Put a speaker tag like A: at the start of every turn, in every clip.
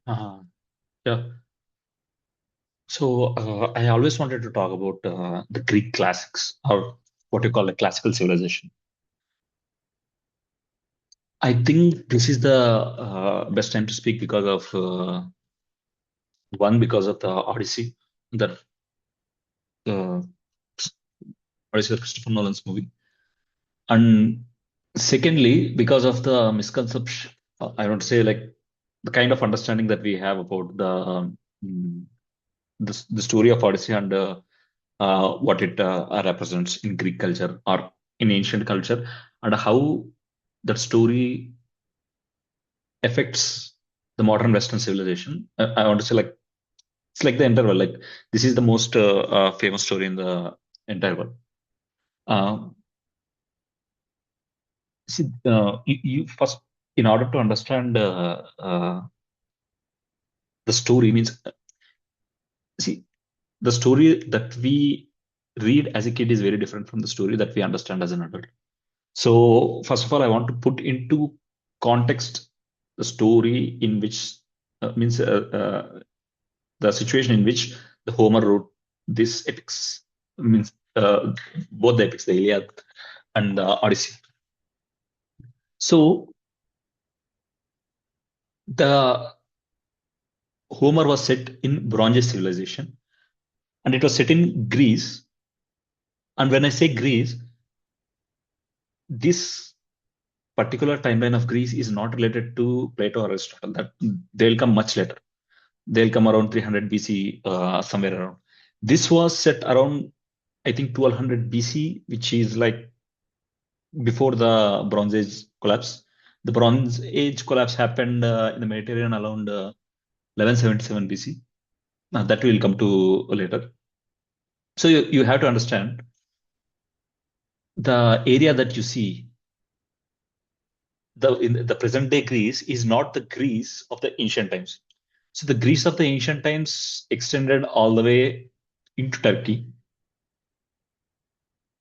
A: Uh, yeah. So I always wanted to talk about the Greek classics, or what you call a classical civilization. I think this is the best time to speak because of one, because of the Odyssey, the uh, Odyssey, Christopher Nolan's movie, and secondly, because of the misconception. I want to say like the kind of understanding that we have about mm, the story of Odyssey and what it represents in Greek culture or in ancient culture, and how that story affects the modern Western civilization. I want to say like it's like the interval. Like this is the most famous story in the entire world. Uh, you first, in order to understand the story, means see the story that we read as a kid is very different from the story that we understand as an adult. So, first of all, I want to put into context the story in which means the situation in which the Homer wrote this epics, means both the epics, the Iliad and the Odyssey. So, the Homer was set in Bronze Age civilization, and it was set in Greece. And when I say Greece, this particular timeline of Greece is not related to Plato or Aristotle. That they'll come much later. They'll come around 300 BC, somewhere around. This was set around, I think, 1200 BC, which is like before the Bronze Age collapse. The Bronze Age collapse happened in the Mediterranean around 1177 BC. That will come to later. So you have to understand the area that you see, the in the present day Greece is not the Greece of the ancient times. So the Greece of the ancient times extended all the way into Turkey.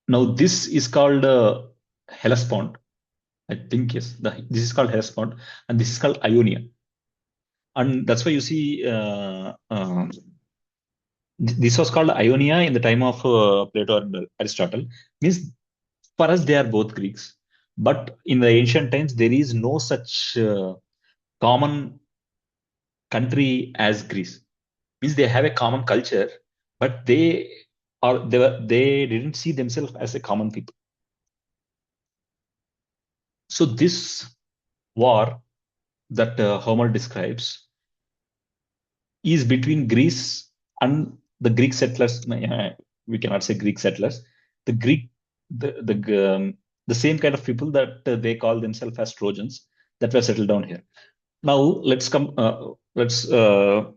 A: Now this is called Hellespont. I think yes. This is called Hellespont, and this is called Ionia. And that's why you see this was called Ionia in the time of Plato and Aristotle. Means for us they are both Greeks, but in the ancient times there is no such common country as Greece. Means they have a common culture, but they didn't see themselves as a common people. So this war that Homer describes is between Greece and the Greek settlers. We cannot say Greek settlers. The Greek, the same kind of people that they call themselves as Trojans that were settled down here. Now let's come. Let's look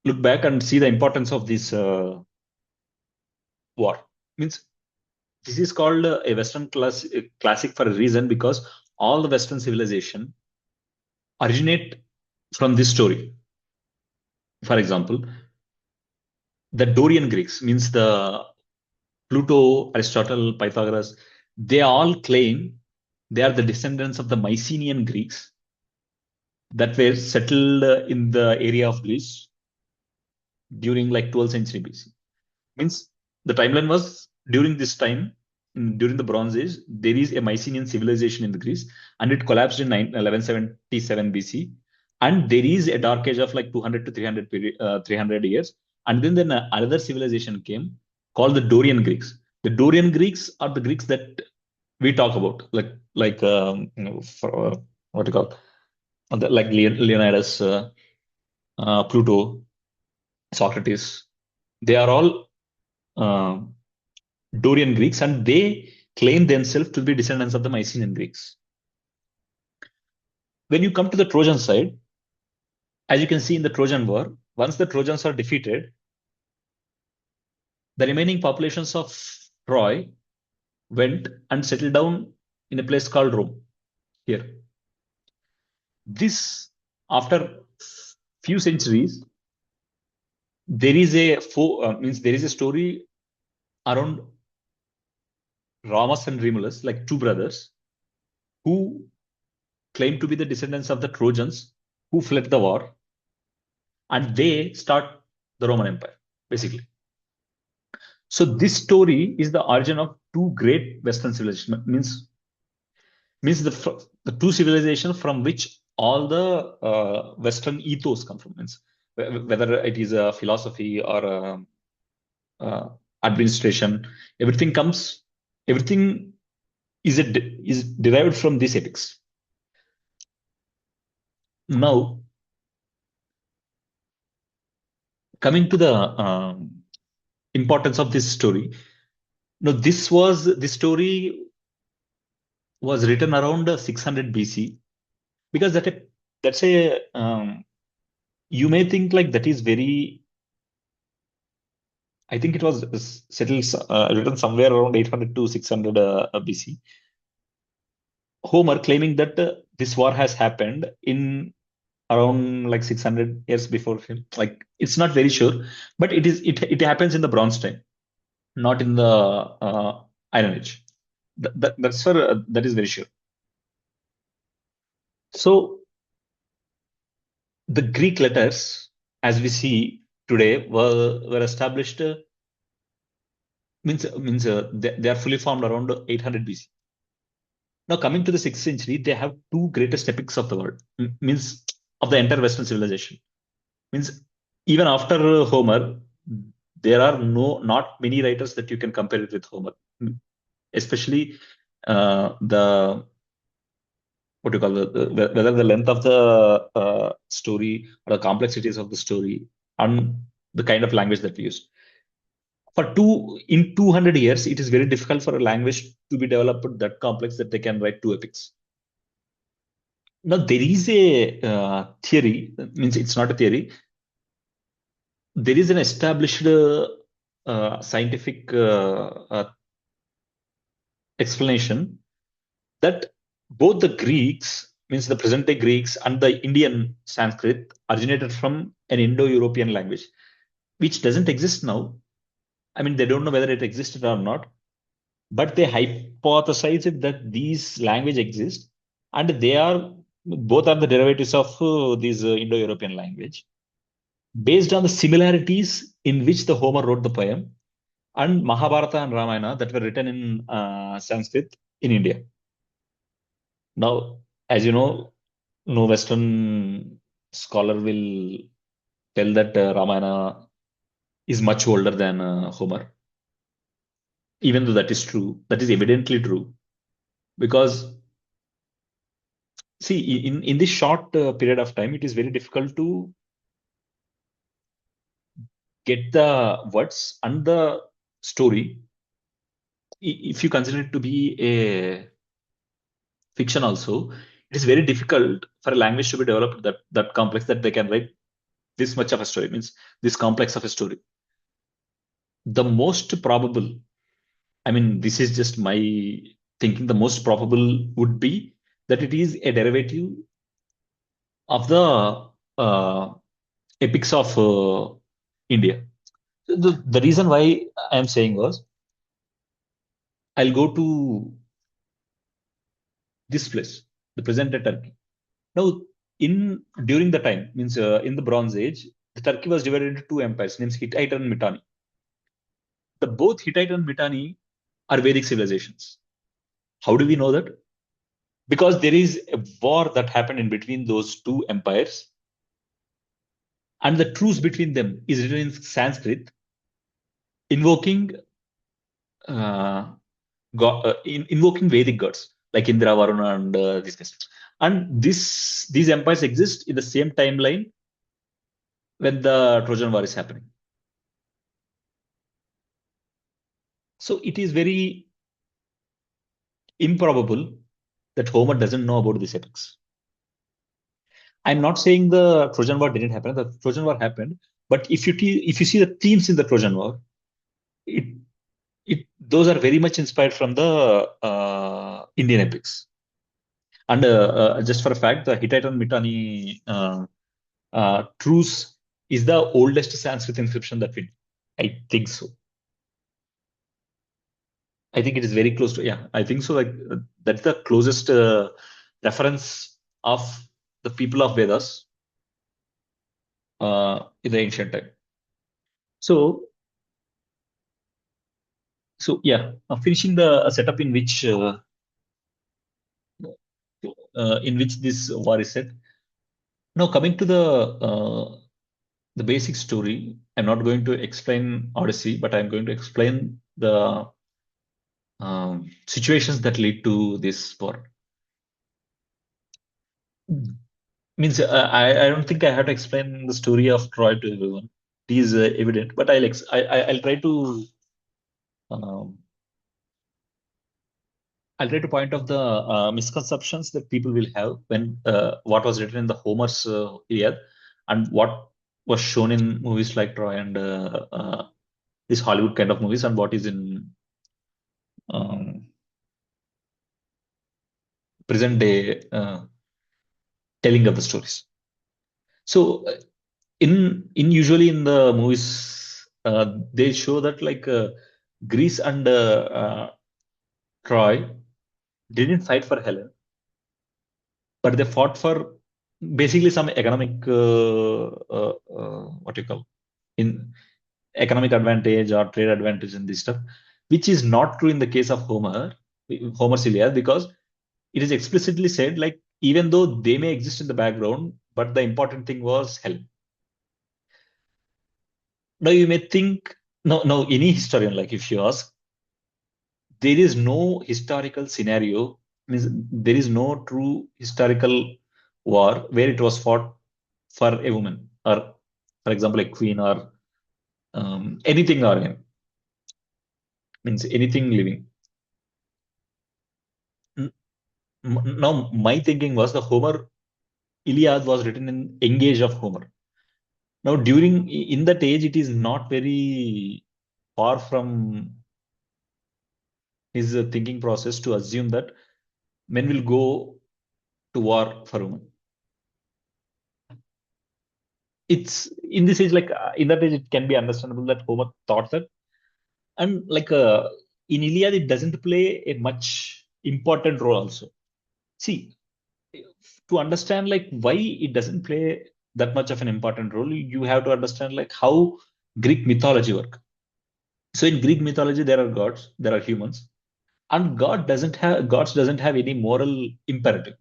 A: back and see the importance of this war. Means this is called a Western classic for a reason, because all the Western civilization originate from this story. For example, the Dorian Greeks, means the Pluto, Aristotle, Pythagoras, they all claim they are the descendants of the Mycenaean Greeks that were settled in the area of Greece during like 12th century BC. Means the timeline was during this time, during the Bronze Age, there is a Mycenaean civilization in the Greece, and it collapsed in 1177 BC. And there is a dark age of like 200 to 300 years. And then another civilization came called the Dorian Greeks. The Dorian Greeks are the Greeks that we talk about, what do you call like Leonidas, Pluto, Socrates. They are all uh, Dorian Greeks, and they claim themselves to be descendants of the Mycenaean Greeks. When you come to the Trojan side, as you can see in the Trojan War, once the Trojans are defeated, the remaining populations of Troy went and settled down in a place called Rome. Here, this after few centuries, there is means there is a story around Ramus and Remulus, like two brothers, who claim to be the descendants of the Trojans who fled the war. and they start the Roman Empire, basically. So this story is the origin of two great Western civilizations. Means the two civilizations from which all the Western ethos come from. Means whether it is a philosophy or administration, everything comes. Everything is derived from these epics. Now, coming to the importance of this story. No, this story was written around 600 BC, because that's a you may think like that is very. I think it was settled written somewhere around 800 to 600 BC. Homer claiming that this war has happened in around like 600 years before him. Like it's not very sure, but it happens in the Bronze time, not in the Iron Age. That is very sure. So the Greek letters, as we see today, were established. They are fully formed around 800 BC. Now, coming to the 6th century, they have two greatest epics of the world, means of the entire Western civilization. Means even after Homer, there are not many writers that you can compare it with Homer, especially the what you call whether the length of the story or the complexities of the story and the kind of language that we use. For 200 years, it is very difficult for a language to be developed that complex that they can write two epics. Now, there is a theory, means it's not a theory. There is an established scientific explanation that both the Greeks, means the present day Greeks, and the Indian Sanskrit originated from an Indo-European language, which doesn't exist now. I mean, they don't know whether it existed or not, but they hypothesized that these language exist, and they are both are the derivatives of these Indo-European language, based on the similarities in which the Homer wrote the poem and Mahabharata and Ramayana that were written in Sanskrit in India. Now, as you know, no Western scholar will tell that Ramayana is much older than Homer, even though that is true. That is evidently true because see, in this short period of time, it is very difficult to get the words and the story. If you consider it to be a fiction, also, it is very difficult for a language to be developed that complex that they can write this much of a story. Means this complex of a story. The most probable, I mean, this is just my thinking. The most probable would be that it is a derivative of the epics of India. The reason why I am saying was I'll go to this place, the present day Turkey. Now, in during the time, means in the Bronze Age, the Turkey was divided into two empires, named Hittite and Mitanni. The both Hittite and Mitanni are Vedic civilizations. How do we know that? Because there is a war that happened in between those two empires, and the truce between them is written in Sanskrit, invoking invoking Vedic gods like Indra, Varuna, and these guys. And these empires exist in the same timeline when the Trojan War is happening. So it is very improbable that Homer doesn't know about these epics. I'm not saying the Trojan War didn't happen. The Trojan War happened, but if you see the themes in the Trojan War, it those are very much inspired from the Indian epics. And just for a fact, the Hittite and Mitanni truce is the oldest Sanskrit inscription that we. I think so. I think it is very close to. Yeah, I think so. Like that's the closest reference of the people of Vedas in the ancient time. So, so yeah, finishing the setup in which this war is set. Now, coming to the basic story, I'm not going to explain Odyssey, but I'm going to explain the situations that lead to this war. Means I don't think I have to explain the story of Troy to everyone. It is evident, but I'll try to um, point out the misconceptions that people will have when what was written in the Homer's Iliad and what was shown in movies like Troy and this Hollywood kind of movies and what is in um, present day telling of the stories. So in usually in the movies they show that like Greece and Troy didn't fight for Helen, but they fought for basically some economic what you call in economic advantage or trade advantage in this stuff, which is not true in the case of Homer's Iliad, because it is explicitly said like even though they may exist in the background, but the important thing was Helen. Now you may think, no, any historian, like if you ask, there is no historical scenario, means there is no true historical war where it was fought for a woman, or for example, a queen, or anything organ, means anything living. Now, my thinking was the Homer Iliad was written in young age of Homer. Now, during in that age, it is not very far from his thinking process to assume that men will go to war for women. It's in this age, like in that age, it can be understandable that Homer thought that, and like in Iliad, it doesn't play a much important role also. See, to understand like why it doesn't play that much of an important role, you have to understand like how Greek mythology work. So in Greek mythology, there are gods, there are humans, and gods doesn't have any moral imperative.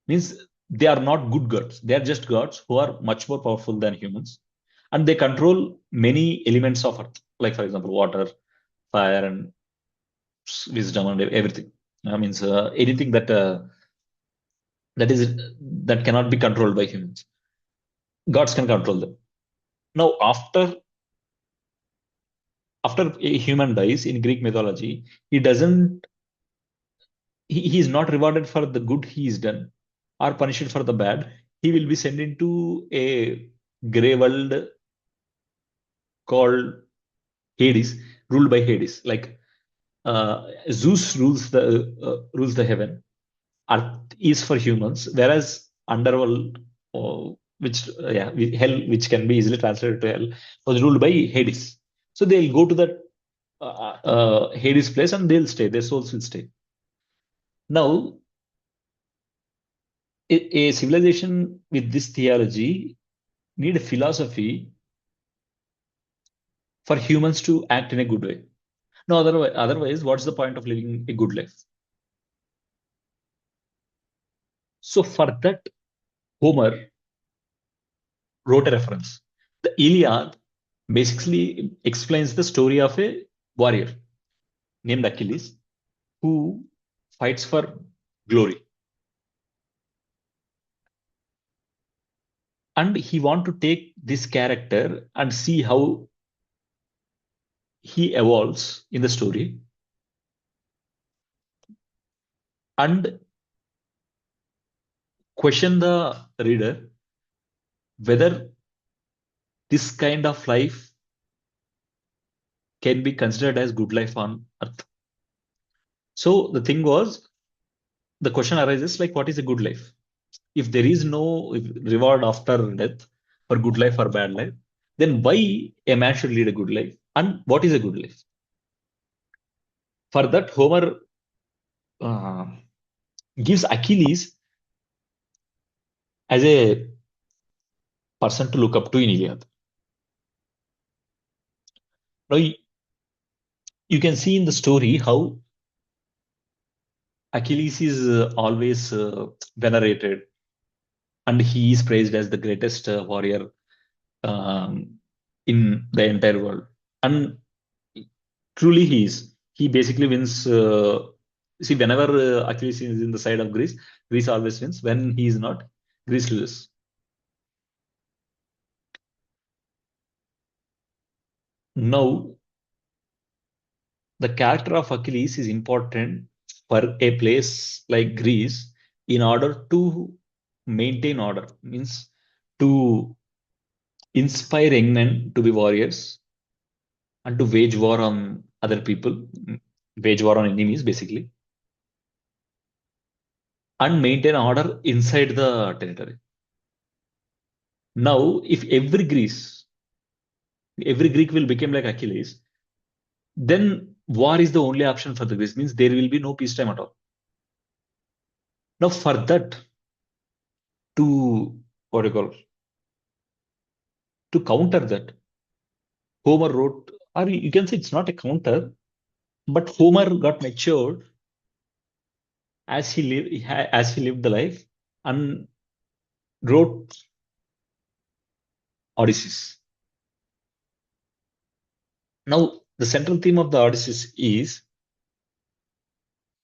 A: Means they are not good gods. They are just gods who are much more powerful than humans, and they control many elements of earth, like for example, water, fire, and wisdom, and everything. I means anything that is that cannot be controlled by humans. Gods can control them. Now, after a human dies in Greek mythology, he doesn't he is not rewarded for the good he is done or punished for the bad. He will be sent into a grey world called Hades, ruled by Hades. Like Zeus rules the heaven. Earth is for humans, whereas underworld, hell, which can be easily translated to hell, was ruled by Hades. So they'll go to that Hades place and they'll stay. Their souls will stay. Now, a civilization with this theology need a philosophy for humans to act in a good way. No, otherwise, what's the point of living a good life? So for that, Homer wrote a reference. The Iliad basically explains the story of a warrior named Achilles who fights for glory. And he want to take this character and see how he evolves in the story and question the reader whether this kind of life can be considered as good life on earth. So the thing was, the question arises like, what is a good life? If there is no reward after death for good life or bad life, then why a man should lead a good life? And what is a good life? For that, Homer uh, gives Achilles as a person to look up to in Iliad. Now, you can see in the story how Achilles is always venerated, and he is praised as the greatest warrior um, in the entire world. And truly, he is. He basically wins. See, whenever Achilles is in the side of Greece, Greece always wins. When he is not, Greece loses. Now, the character of Achilles is important for a place like Greece in order to maintain order, means to inspire young men to be warriors and to wage war on other people, wage war on enemies basically, and maintain order inside the territory. Now, if every Greek will become like Achilles, then war is the only option for the Greece, means there will be no peacetime at all. Now, for that, to what do you call, to counter that, Homer wrote, or you can say it's not a counter, but Homer got matured as he lived the life and wrote Odysseys. Now, the central theme of the Odysseys is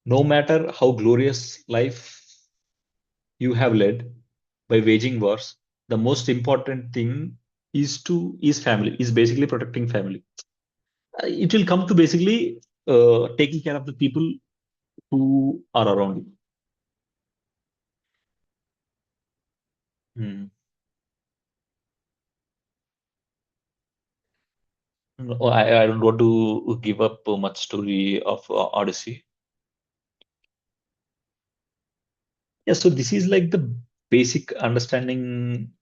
A: no matter how glorious life you have led by waging wars, the most important thing is family, is basically protecting family. It will come to basically taking care of the people who are around you. Hmm. No, I don't want to give up much story of Odyssey. Yeah, so this is like the basic understanding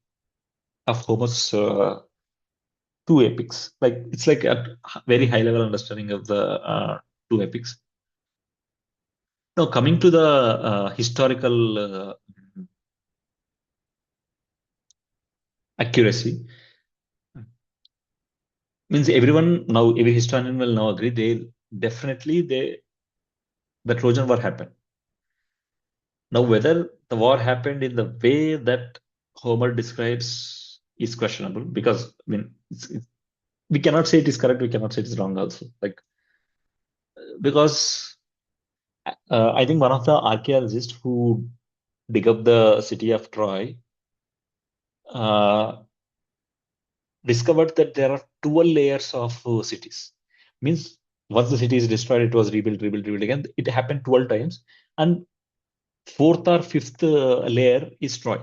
A: of Homer's two epics. Like it's like a very high level understanding of the two epics. Now, coming to the historical accuracy, means everyone now, every historian will now agree they definitely the Trojan War happened. Now, whether the war happened in the way that Homer describes is questionable because I mean we cannot say it is correct, we cannot say it is wrong also. Like because I think one of the archaeologists who dig up the city of Troy uh, discovered that there are 12 layers of cities. Means once the city is destroyed, it was rebuilt, rebuilt, rebuilt again. It happened 12 times. And fourth or fifth layer is Troy,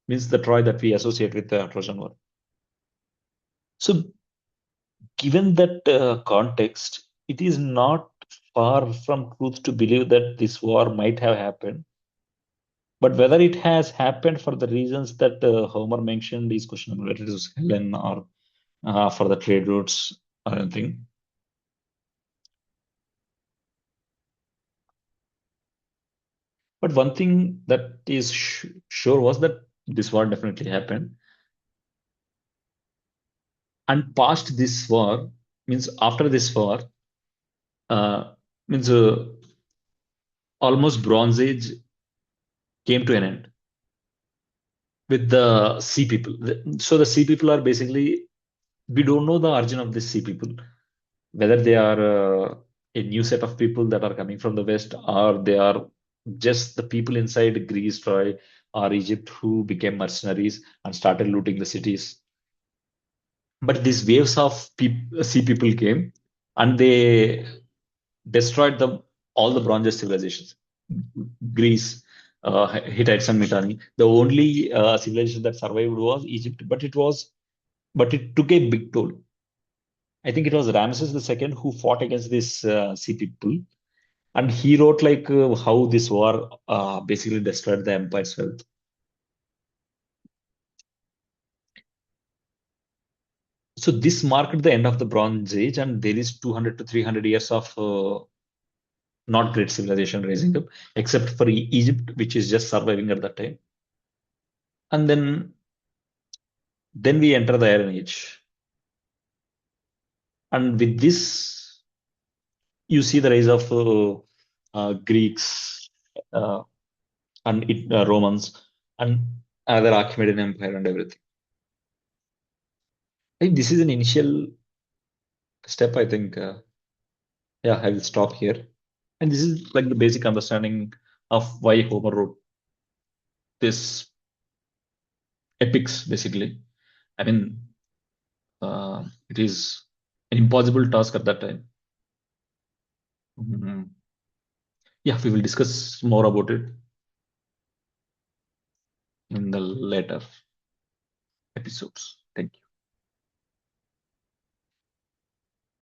A: means the Troy that we associate with the Trojan War. So, given that context, it is not far from truth to believe that this war might have happened. But whether it has happened for the reasons that Homer mentioned is questionable, whether it is Helen or for the trade routes or anything. But one thing that is sure was that this war definitely happened. And past this war, means after this war, uh, means almost Bronze Age came to an end with the sea people. So the sea people are basically, we don't know the origin of these sea people, whether they are a new set of people that are coming from the West or they are just the people inside Greece, Troy, or Egypt who became mercenaries and started looting the cities. But these waves of sea people came and they destroyed all the Bronze Age civilizations. Greece, Hittites, and Mitanni. The only civilization that survived was Egypt, but it took a big toll. I think it was Ramses II who fought against this sea people, and he wrote like how this war basically destroyed the empire's wealth. So this marked the end of the Bronze Age, and there is 200 to 300 years of not great civilization raising up, except for Egypt, which is just surviving at that time. And then Then we enter the Iron Age. And with this, you see the rise of Greeks uh, and Romans and other Achaemenid Empire and everything. I think this is an initial step. I think, yeah, I will stop here. And this is like the basic understanding of why Homer wrote this epics, basically. I mean, it is an impossible task at that time. Mhm. Yeah, we will discuss more about it in the later episodes.